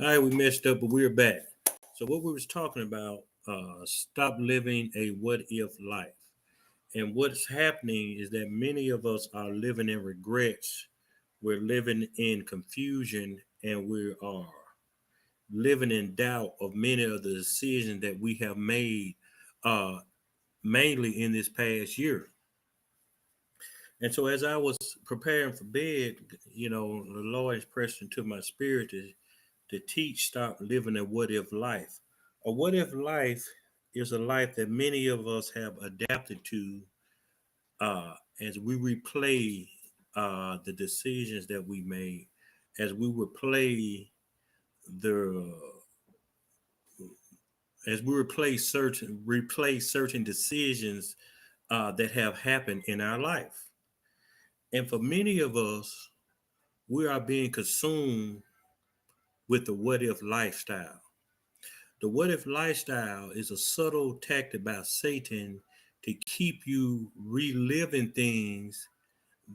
All right, we messed up, but we're back. So what we was talking about, stop living a what if life. And what's happening is that many of us are living in regrets. We're living in confusion and we are living in doubt of many of the decisions that we have made uh, mainly in this past year. And so as I was preparing for bed, the Lord is pressing to my spirit to teach stop living a what if life. A what if life is a life that many of us have adapted to as we replay the decisions that we made, as we the replay certain decisions that have happened in our life. And for many of us, we are being consumed with the what if lifestyle. The what if lifestyle is a subtle tactic by Satan to keep you reliving things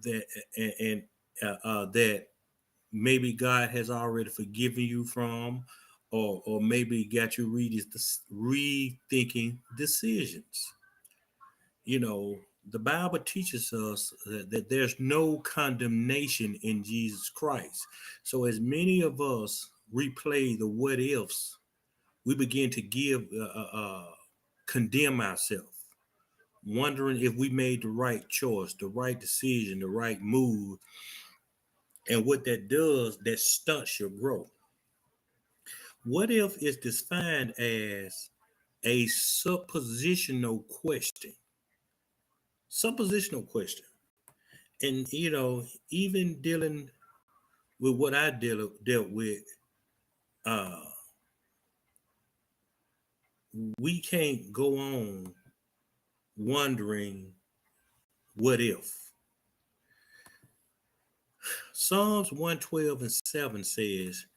that that maybe God has already forgiven you from, or maybe got you rethinking decisions. You know, the Bible teaches us that there's no condemnation in Jesus Christ. So as many of us replay the what ifs, we begin to condemn ourselves, wondering if we made the right choice, the right decision, the right move. And what that does, that stunts your growth. What if is defined as a suppositional question? Suppositional question. And, even dealing with what I dealt with, uh, we can't go on wondering what if. Psalms 112 and 7 says,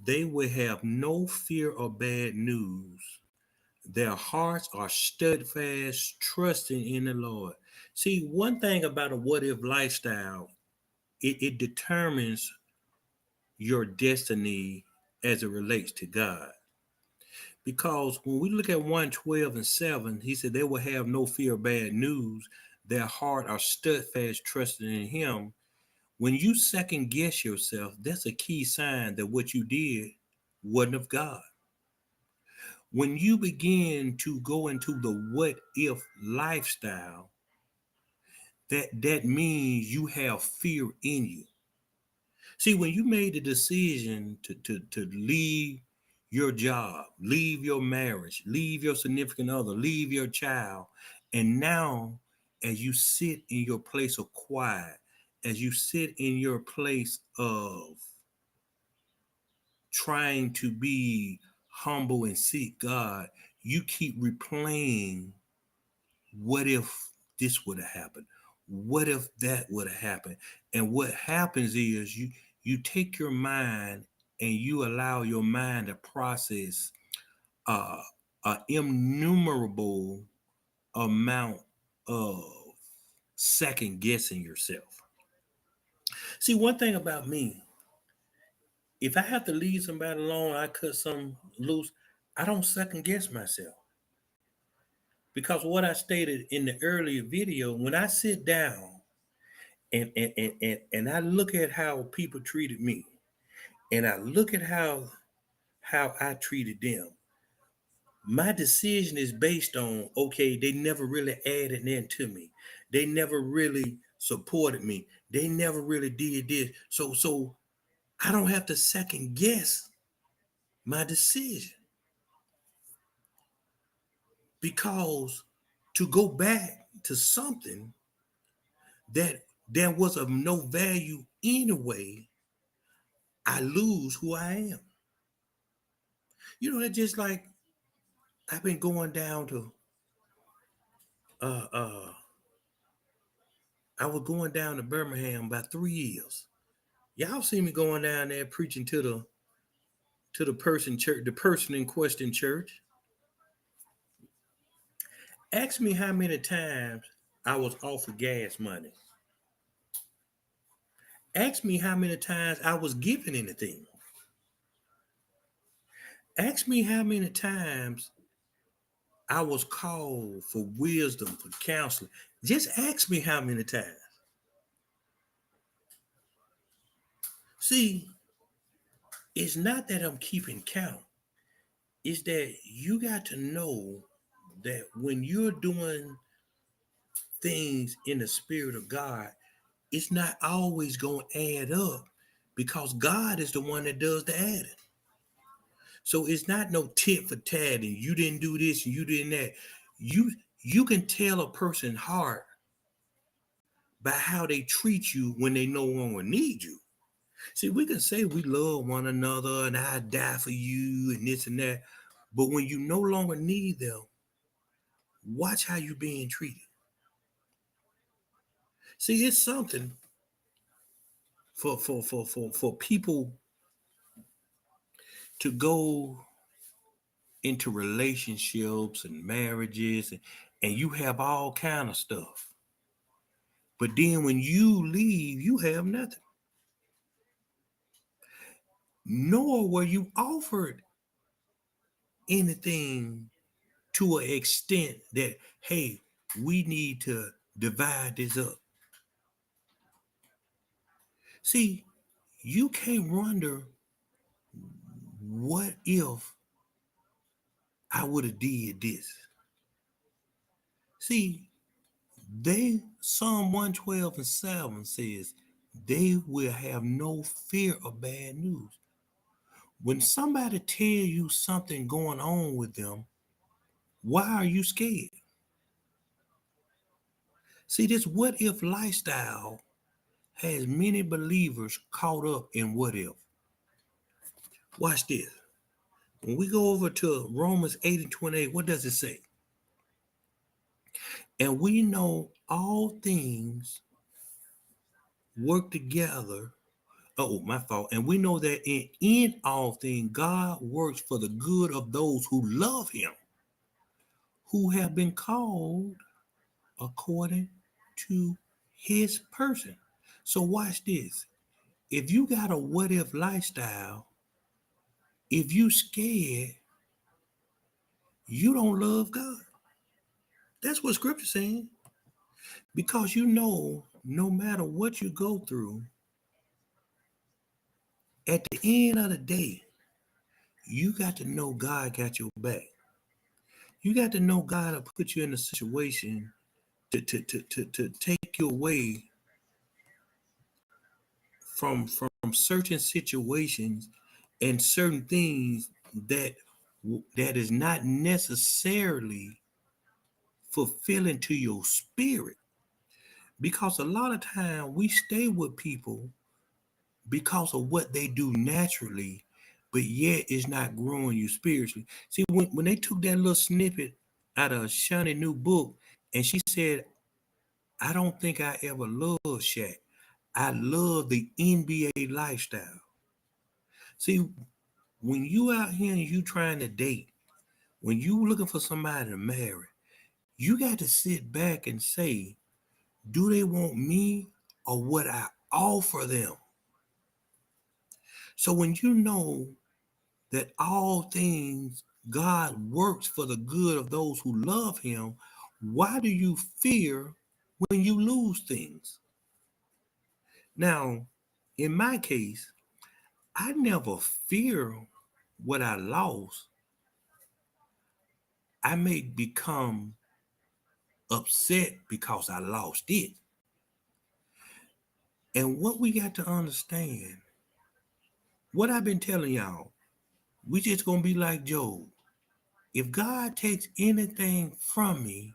they will have no fear of bad news. Their hearts are steadfast, trusting in the Lord. See, one thing about a what if lifestyle, it determines your destiny as it relates to God. Because when we look at 112 and 7, he said they will have no fear of bad news. Their heart are steadfast, trusting in him. When you second guess yourself, that's a key sign that what you did wasn't of God. When you begin to go into the what if lifestyle, that means you have fear in you. See, when you made the decision to leave your job, leave your marriage, leave your significant other, leave your child, and now as you sit in your place of quiet, as you sit in your place of trying to be humble and seek God, you keep replaying, what if this would have happened? What if that would have happened? And what happens is you take your mind and you allow your mind to process uh, an innumerable amount of second guessing yourself. See, one thing about me, if I have to leave somebody alone, I cut some loose, I don't second guess myself. Because what I stated in the earlier video, when I sit down and I look at how people treated me, and I look at how I treated them, my decision is based on, okay, they never really added into me. They never really supported me. They never really did this. So I don't have to second guess my decision, because to go back to something that there was of no value anyway, I lose who I am. It's just like I've been going down to uh uh I was going down to Birmingham about 3 years. Y'all see me going down there preaching to the person church, the person in question church. Ask me how many times I was offered gas money. Ask me how many times I was given anything. Ask me how many times I was called for wisdom, for counseling. Just ask me how many times. See, it's not that I'm keeping count. It's that you got to know that when you're doing things in the spirit of God, it's not always going to add up because God is the one that does the adding. So it's not no tit for tat and you didn't do this and you didn't that. You you can tell a person's heart by how they treat you when they no longer need you. See, we can say we love one another and I die for you and this and that, but when you no longer need them, watch how you're being treated. See, it's something for people to go into relationships and marriages and you have all kind of stuff. But then when you leave, you have nothing. Nor were you offered anything to an extent that, hey, we need to divide this up. See, you can't wonder what if I would have did this. See, they Psalm 112 and 7 says they will have no fear of bad news. When somebody tell you something going on with them, why are you scared? See, this what if lifestyle has many believers caught up in what if. Watch this. When we go over to Romans 8 and 28, what does it say? And we know all things work together. Oh, my fault. And we know that in all things, God works for the good of those who love him, who have been called according to his person. So watch this. If you got a what if lifestyle, if you scared, you don't love God. That's what scripture's saying. Because you know, no matter what you go through, at the end of the day, you got to know God got your back. You got to know God will put you in a situation to take you away from certain situations and certain things that is not necessarily fulfilling to your spirit. Because a lot of time we stay with people because of what they do naturally, but yet it's not growing you spiritually. See, when they took that little snippet out of Shani new book, and she said, I don't think I ever loved Shaq. I love the NBA lifestyle. See, when you out here and you trying to date, when you looking for somebody to marry, you got to sit back and say, do they want me or what I offer them? So when you know that all things God works for the good of those who love him, why do you fear when you lose things? Now, in my case, I never fear what I lost. I may become upset because I lost it. And what we got to understand, what I've been telling y'all, we just gonna be like Job. If God takes anything from me,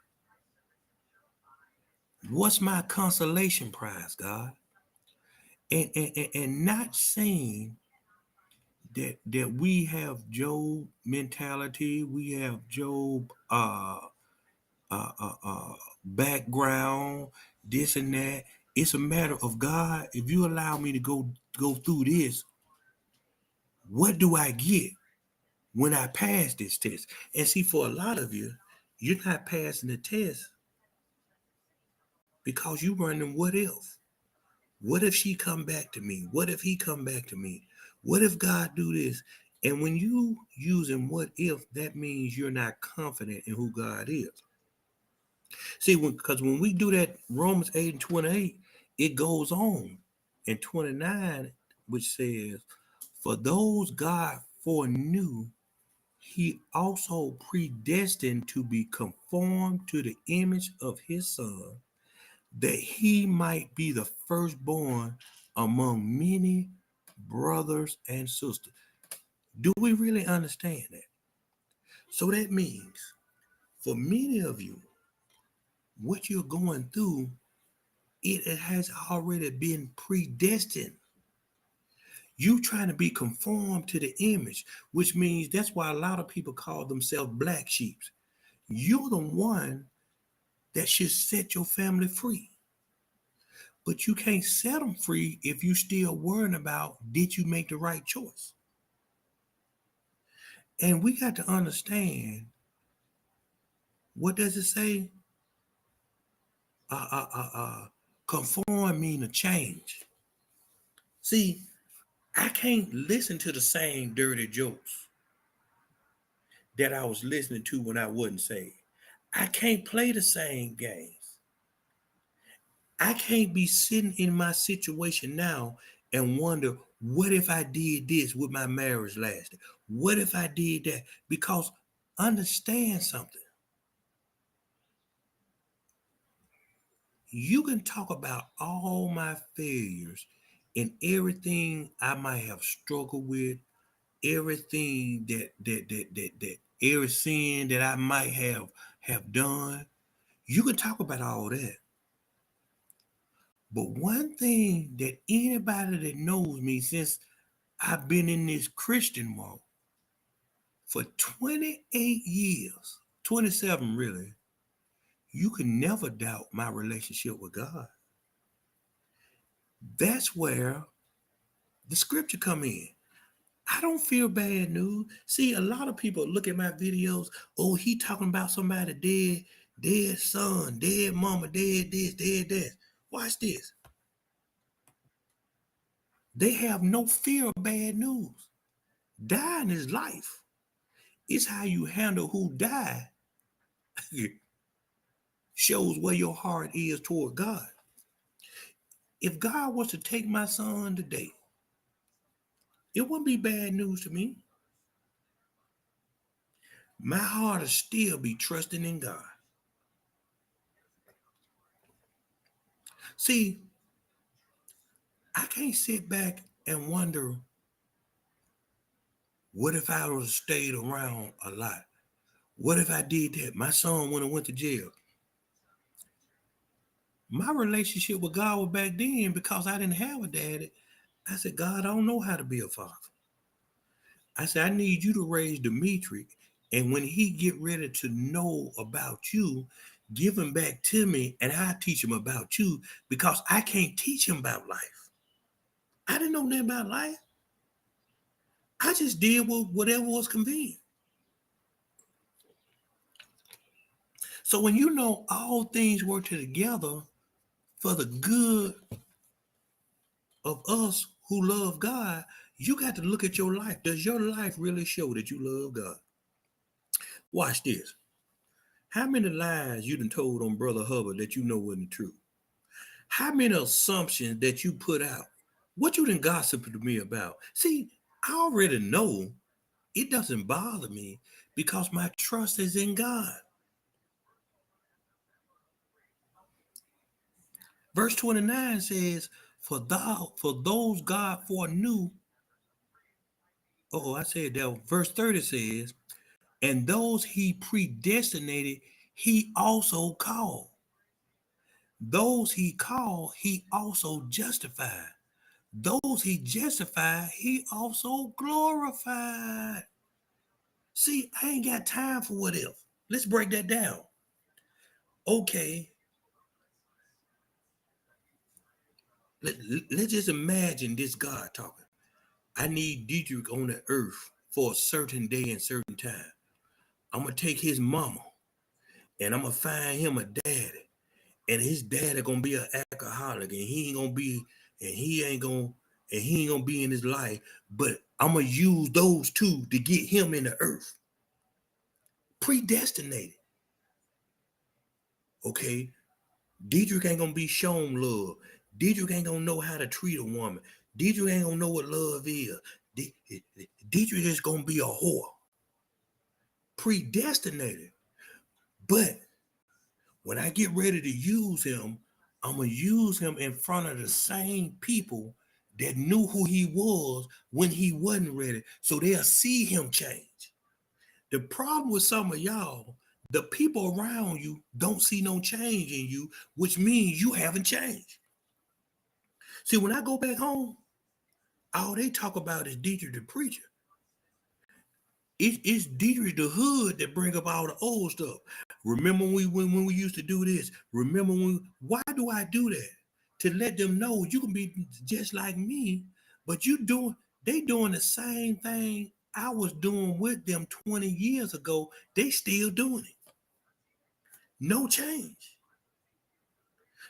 what's my consolation prize, God? And not saying that we have Job mentality, we have Job uh, uh, uh, background, this and that. It's a matter of God. If you allow me to go through this, what do I get when I pass this test? And see, for a lot of you, you're not passing the test because you're running what if? What if she come back to me? What if he come back to me? What if God do this? And when you using what if, that means you're not confident in who God is. See, because when we do that, Romans 8 and 28, it goes on in 29, which says, for those God foreknew, he also predestined to be conformed to the image of his son, that he might be the firstborn among many brothers and sisters. Do we really understand that? So that means for many of you, what you're going through, it has already been predestined. You trying to be conformed to the image, which means that's why a lot of people call themselves black sheep. You're the one that should set your family free. But you can't set them free if you still worrying about, did you make the right choice? And we got to understand, what does it say? Conform mean a change. See, I can't listen to the same dirty jokes that I was listening to when I wasn't saved. I can't play the same games. I can't be sitting in my situation now and wonder, what if I did this with my marriage lasted? What if I did that? Because understand something. You can talk about all my failures and everything I might have struggled with, everything that every sin that I might have done. You can talk about all that. But one thing that anybody that knows me, since I've been in this Christian walk for 28 years, 27 really, you can never doubt my relationship with God. That's where the scripture come in. I don't feel bad news. See, a lot of people look at my videos. Oh, he talking about somebody dead son, dead mama, dead this, dead that. Watch this. They have no fear of bad news. Dying is life. It's how you handle who died shows where your heart is toward God. If God was to take my son today, it wouldn't be bad news to me. My heart will still be trusting in God. See, I can't sit back and wonder, what if I would have stayed around a lot? What if I did that? My son wouldn't have went to jail. My relationship with God was back then, because I didn't have a daddy. I said, God, I don't know how to be a father. I said, I need you to raise Dimitri. And when he get ready to know about you, give him back to me and I'll teach him about you, because I can't teach him about life. I didn't know nothing about life. I just did whatever was convenient. So when you know all things work together for the good of us who love God, you got to look at your life. Does your life really show that you love God? Watch this. How many lies you done told on Brother Hubbard that you know wasn't true? How many assumptions that you put out? What you done gossiped to me about? See, I already know. It doesn't bother me because my trust is in God. Verse 29 says, for those God foreknew. Oh, I said that. Verse 30 says, and those he predestinated, he also called. Those he called, he also justified. Those he justified, he also glorified. See, I ain't got time for what if. Let's break that down. Okay, let's just imagine this God talking. I need Dietrich on the earth for a certain day and certain time. I'm going to take his mama and I'm going to find him a daddy. And his daddy going to be an alcoholic and he ain't going to be, and he ain't going to be in his life. But I'm going to use those two to get him in the earth. Predestinated. Okay? Dietrich ain't going to be shown love. Dietrich ain't going to know how to treat a woman. Dietrich ain't going to know what love is. Dietrich is going to be a whore. Predestinated. But when I get ready to use him, I'm going to use him in front of the same people that knew who he was when he wasn't ready. So they'll see him change. The problem with some of y'all, the people around you don't see no change in you, which means you haven't changed. See, when I go back home, all they talk about is Dietrich the preacher. It's Dietrich the hood that bring up all the old stuff. Remember when we used to do this? Why do I do that? To let them know you can be just like me, but they doing the same thing I was doing with them 20 years ago. They still doing it. No change.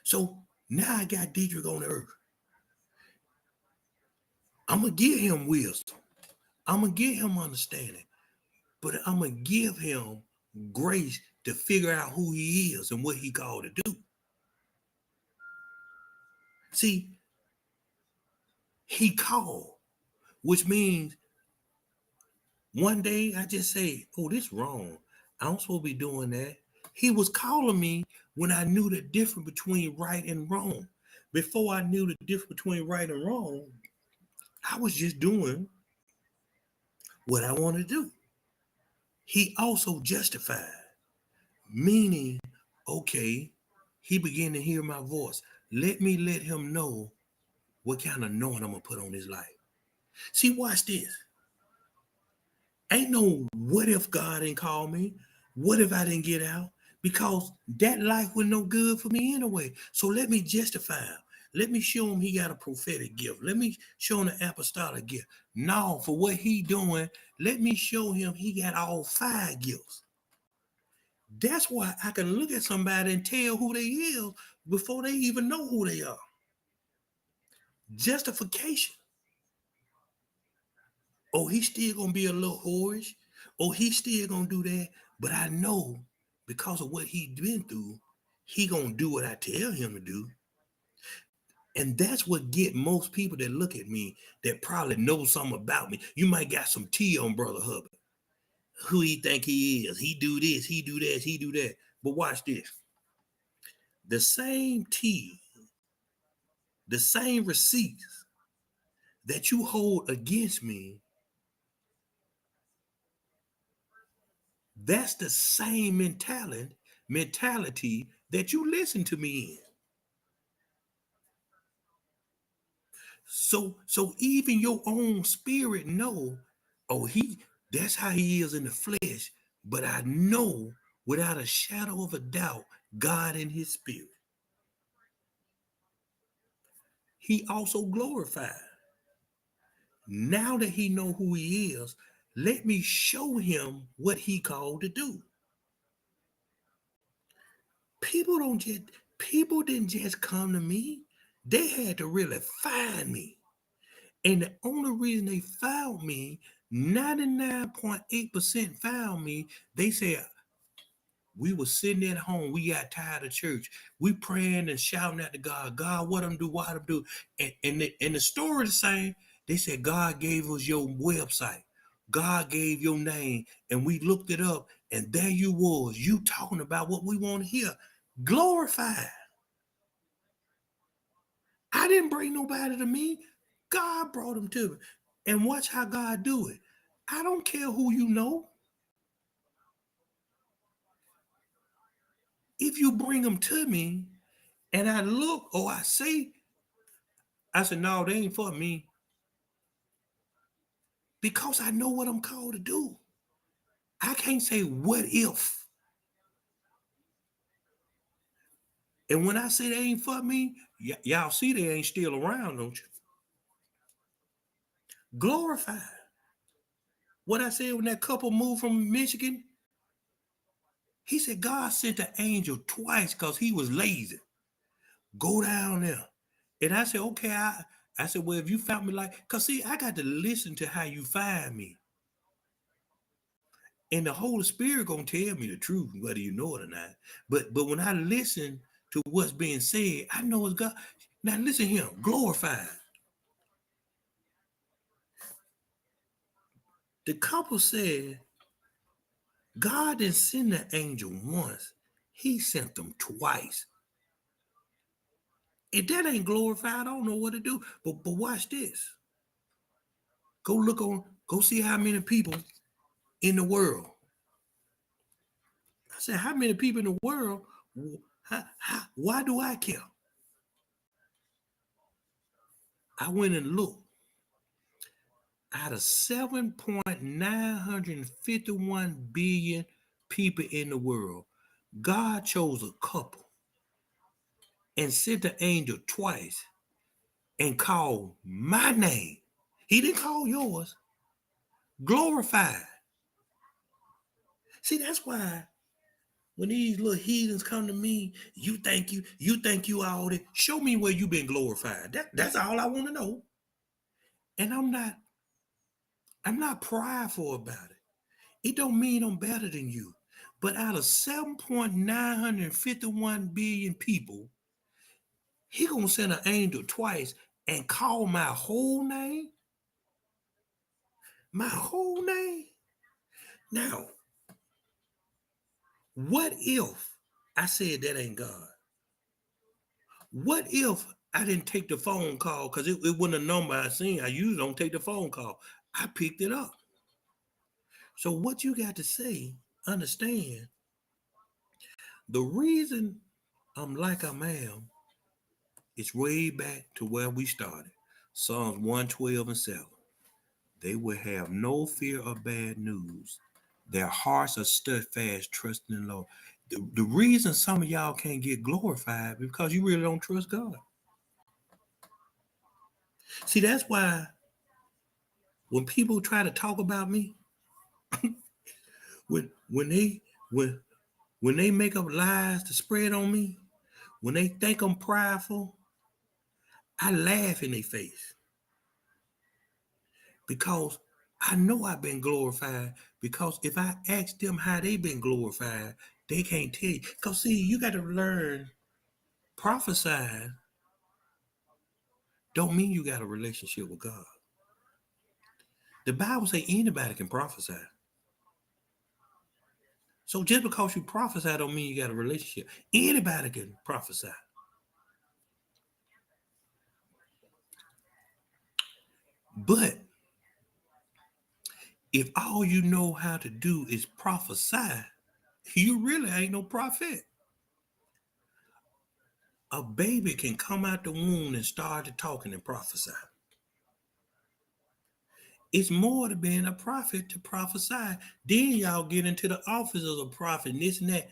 So now I got Dietrich on the earth. I'm going to give him wisdom. I'm going to give him understanding. But I'm going to give him grace to figure out who he is and what he called to do. See, he called, which means one day I just say, oh, this wrong. I'm supposed to be doing that. He was calling me when I knew the difference between right and wrong. Before I knew the difference between right and wrong, I was just doing what I wanted to do. He also justified, meaning, okay, he began to hear my voice. Let him know what kind of anointing I'm going to put on his life. See, watch this. Ain't no what if God didn't call me? What if I didn't get out? Because that life was no good for me anyway. So let me justify him. Let me show him he got a prophetic gift. Let me show him the apostolic gift. No, for what he doing, let me show him he got all 5 gifts. That's why I can look at somebody and tell who they is before they even know who they are. Justification. Oh, he's still going to be a little whorish. Oh, he's still going to do that. But I know because of what he's been through, he going to do what I tell him to do. And that's what get most people that look at me that probably know something about me. You might got some tea on Brother Hubbard. Who he think he is. He do this, he do that, he do that. But watch this. The same tea, the same receipts that you hold against me, that's the same mentality that you listen to me in. So even your own spirit know, oh, that's how he is in the flesh. But I know without a shadow of a doubt, God in his spirit. He also glorified. Now that he know who he is, let me show him what he called to do. People didn't just come to me. They had to really find me. And the only reason they found me, 99.8% found me, they said, we were sitting at home. We got tired of church. We praying and shouting at the God, God, what I'm do, what I'm do. And the story is the same. They said, God gave us your website. God gave your name. And we looked it up. And there you was. You talking about what we want to hear. Glorified. I didn't bring nobody to me. God brought them to me. And watch how God do it. I don't care who you know. If you bring them to me and I look or I say, I said, no, they ain't for me. Because I know what I'm called to do. I can't say what if. And when I say they ain't for me, y'all see they ain't still around, don't you? Glorified. What I said when that couple moved from Michigan, he said God sent an angel twice because he was lazy. Go down there. And I said, okay, I said, well, if you found me like, because see, I got to listen to how you find me. And the Holy Spirit gonna tell me the truth, whether you know it or not. But when I listen to what's being said, I know it's God. Now listen here, glorified. The couple said God didn't send the angel once, he sent them twice. If that ain't glorified, I don't know what to do. But watch this. Go see how many people in the world. I said, how many people in the world? Why do I care? I went and looked. Out of 7.951 billion people in the world, God chose a couple and sent the angel twice and called my name. He didn't call yours. Glorified. See, that's why when these little heathens come to me, you think you all that. Show me where you been glorified. That's all I want to know. And I'm not prideful about it. It don't mean I'm better than you. But out of 7.951 billion people, he gonna send an angel twice and call my whole name? My whole name? Now, what if I said that ain't God? What if I didn't take the phone call because it wasn't a number I seen? I usually don't take the phone call. I picked it up. So what you got to say, understand, the reason I'm like I am is way back to where we started. Psalms 112 and 7. They will have no fear of bad news. Their hearts are steadfast, trusting in the Lord. The reason some of y'all can't get glorified is because you really don't trust God. See, that's why when people try to talk about me, when when they when when they make up lies to spread on me, when they think I'm prideful, I laugh in their face because I know I've been glorified. Because if I ask them how they been glorified, they can't tell you. Because see, you got to learn prophesying don't mean you got a relationship with God. The Bible say anybody can prophesy. So just because you prophesy don't mean you got a relationship. Anybody can prophesy. But if all you know how to do is prophesy, you really ain't no prophet. A baby can come out the womb and start to talking and prophesy. It's more to being a prophet to prophesy. Then y'all get into the office of a prophet and this and that.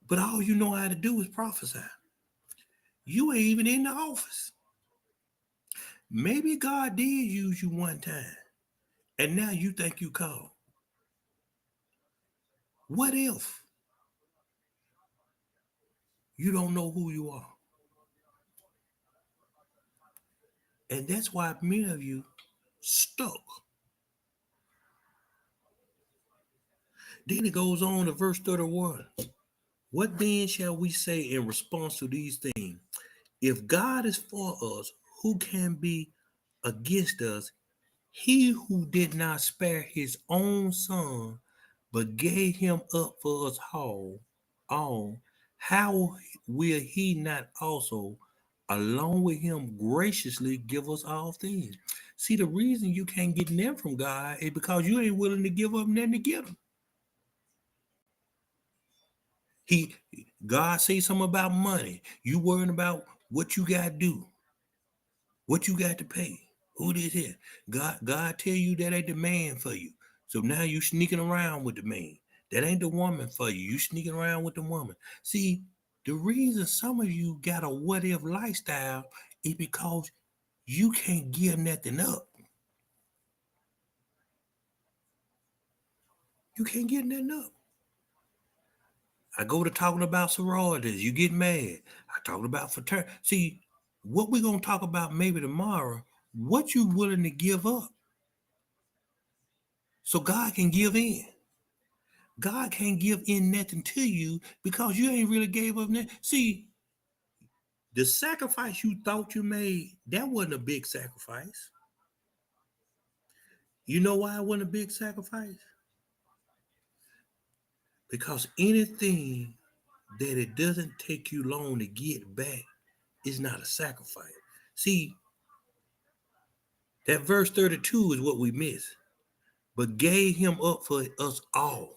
But all you know how to do is prophesy. You ain't even in the office. Maybe God did use you one time, and now you think you called. What if you don't know who you are? And that's why many of you stuck. Then it goes on to verse 31. What then shall we say in response to these things? If God is for us, who can be against us? He who did not spare his own son, but gave him up for us all, how will he not also, along with him, graciously give us all things? See, the reason you can't get nothing from God is because you ain't willing to give up nothing to get him. He God say something about money. You worrying about what you gotta do, what you got to pay. Who this here? God tell you that ain't the man for you. So now you sneaking around with the man. That ain't the woman for you. You sneaking around with the woman. See, the reason some of you got a what if lifestyle is because you can't give nothing up. You can't get nothing up. I go to talking about sororities. You get mad. I talk about fraternity. See, what we're going to talk about maybe tomorrow, what you willing to give up so God can give in. God can't give in nothing to you because you ain't really gave up nothing. See, the sacrifice you thought you made, that wasn't a big sacrifice. You know why it wasn't a big sacrifice? Because anything that it doesn't take you long to get back is not a sacrifice. See, that verse 32 is what we miss. But gave him up for us all.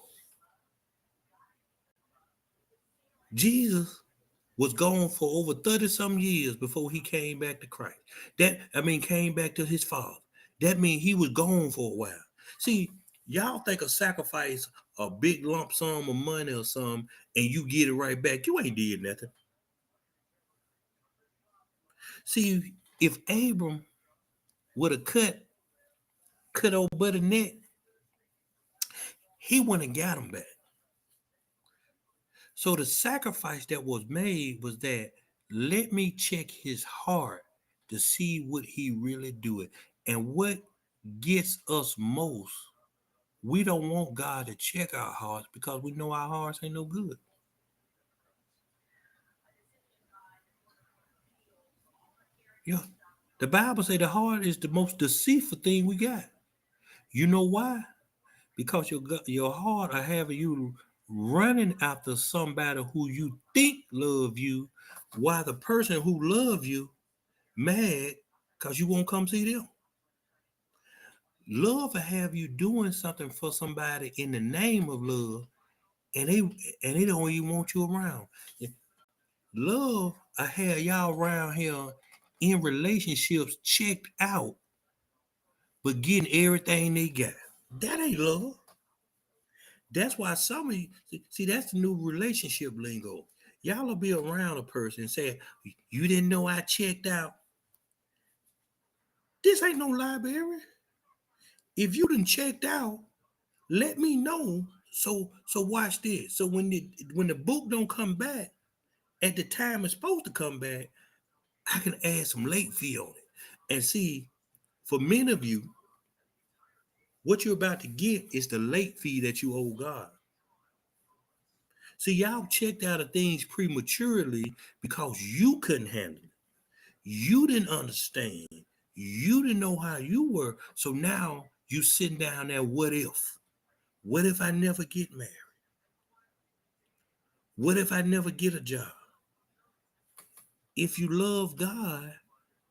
Jesus was gone for over 30 some years before he came back to Christ. Came back to his father. That means he was gone for a while. See, y'all think a sacrifice, a big lump sum of money or something, and you get it right back. You ain't did nothing. See, if Abram would have cut old buddy neck, he wouldn't have got him back. So the sacrifice that was made was that let me check his heart to see what he really doing. And what gets us most, we don't want God to check our hearts because we know our hearts ain't no good. Yeah. The Bible say the heart is the most deceitful thing we got. You know why? Because your heart are having you running after somebody who you think love you, while the person who love you mad because you won't come see them. Love will have you doing something for somebody in the name of love, and they don't even want you around. Love will have y'all around here in relationships checked out, but getting everything they got. That ain't love. That's why some of you see that's the new relationship lingo. Y'all will be around a person and say, "You didn't know I checked out." This ain't no library. If you done checked out, let me know. So watch this. So when the book don't come back at the time it's supposed to come back, I can add some late fee on it. And see, for many of you, what you're about to get is the late fee that you owe God. See, y'all checked out of things prematurely because you couldn't handle it. You didn't understand. You didn't know how you were. So now you sitting down there, what if? What if I never get married? What if I never get a job? If you love God,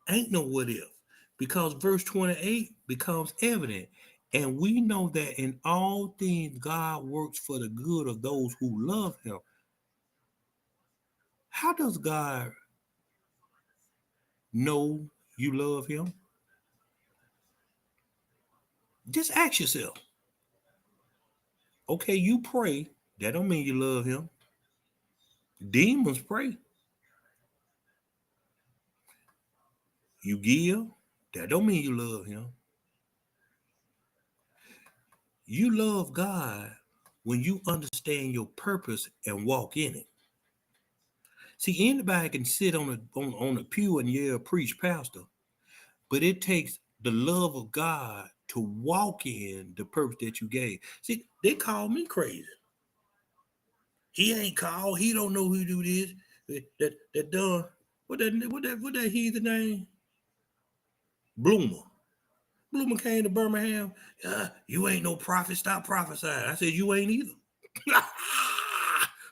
ain't no what if. Because verse 28 becomes evident. And we know that in all things God works for the good of those who love him. How does God know you love him? Just ask yourself. Okay, you pray. That don't mean you love him. Demons pray. You give. That don't mean you love him. You love God when you understand your purpose and walk in it. See, anybody can sit on a pew and yell, preach, pastor, but it takes the love of God to walk in the purpose that you gave. See, they call me crazy. He ain't called. He don't know who do this. That done. What that heathen name? Bloomer. Bloomer came to Birmingham. You ain't no prophet. Stop prophesying. I said you ain't either.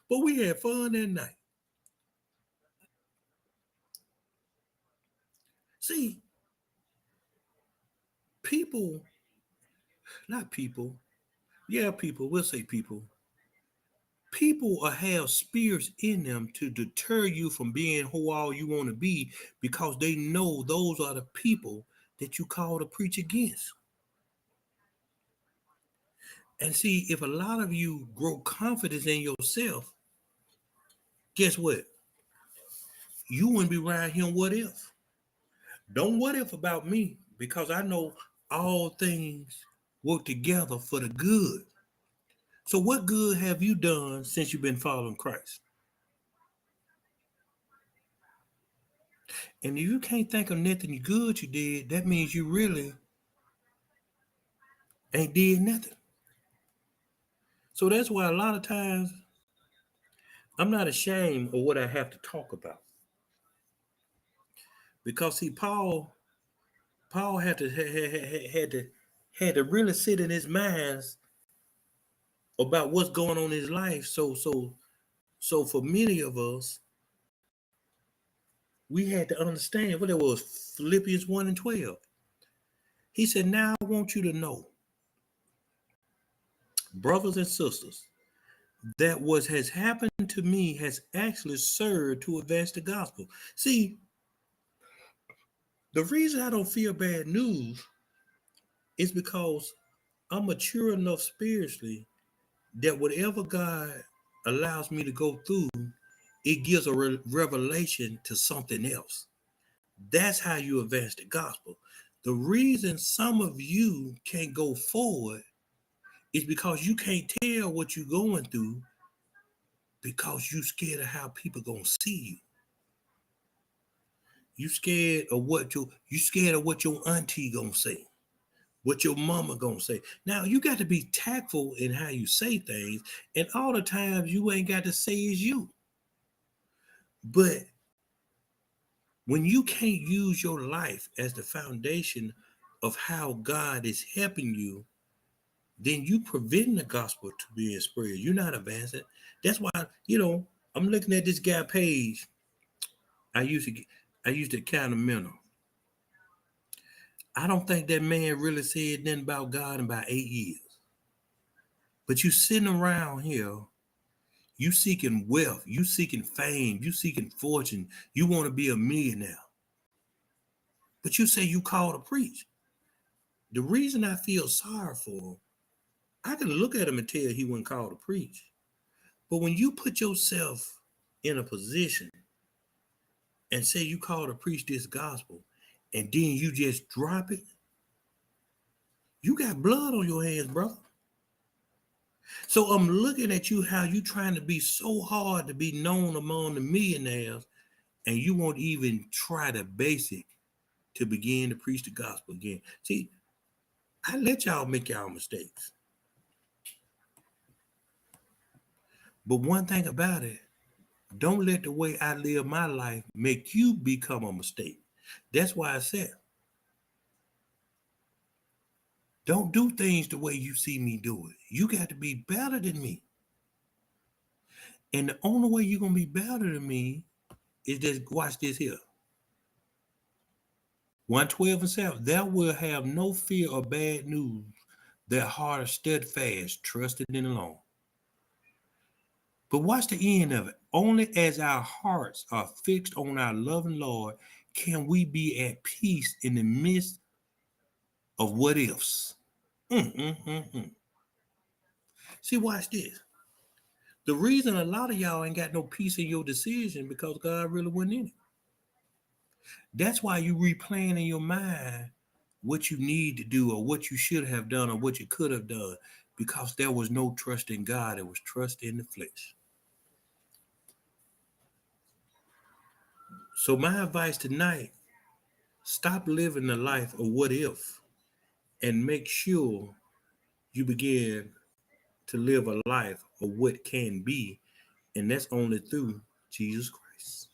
But we had fun that night. See, people, not people. Yeah, people. We'll say people. People have spirits in them to deter you from being who all you want to be because they know those are the people that you call to preach against. And see, if a lot of you grow confidence in yourself, guess what? You wouldn't be around here. What if? Don't what if about me because I know all things work together for the good. So, what good have you done since you've been following Christ? And if you can't think of nothing good you did, that means you really ain't did nothing. So that's why a lot of times I'm not ashamed of what I have to talk about. Because see, Paul had to had to really sit in his mind about what's going on in his life. So for many of us, we had to understand what it was. Philippians 1 and 12. He said, now I want you to know, brothers and sisters, that what has happened to me has actually served to advance the gospel. See, the reason I don't fear bad news is because I'm mature enough spiritually that whatever God allows me to go through, it gives a revelation to something else. That's how you advance the gospel. The reason some of you can't go forward is because you can't tell what you're going through because you scared of how people gonna see you. You scared of what your auntie gonna say, what your mama gonna say. Now you got to be tactful in how you say things, and all the times you ain't got to say is you. But when you can't use your life as the foundation of how God is helping you, then you prevent the gospel to being spread. You're not advancing. That's why, I'm looking at this guy page. I used to I used to count a mental. I don't think that man really said nothing about God in about 8 years. But you sitting around here, you seeking wealth, you seeking fame, you seeking fortune, you want to be a millionaire. But you say you called to preach. The reason I feel sorry for him, I can look at him and tell he wasn't called to preach. But when you put yourself in a position and say you called to preach this gospel, and then you just drop it, you got blood on your hands, brother. So I'm looking at you how you trying to be so hard to be known among the millionaires, and you won't even try the basic to begin to preach the gospel again. See, I let y'all make y'all mistakes. But one thing about it, don't let the way I live my life make you become a mistake. That's why I said, don't do things the way you see me do it. You got to be better than me. And the only way you're going to be better than me is just watch this here. 112 and 7. Thou will have no fear of bad news. Their heart is steadfast, trusted in the Lord. But watch the end of it. Only as our hearts are fixed on our loving Lord can we be at peace in the midst of what ifs. See, watch this. The reason a lot of y'all ain't got no peace in your decision because God really wasn't in it. That's why you replaying in your mind what you need to do or what you should have done or what you could have done because there was no trust in God. It was trust in the flesh. So my advice tonight, stop living the life of what if and make sure you begin to live a life of what can be, and that's only through Jesus Christ.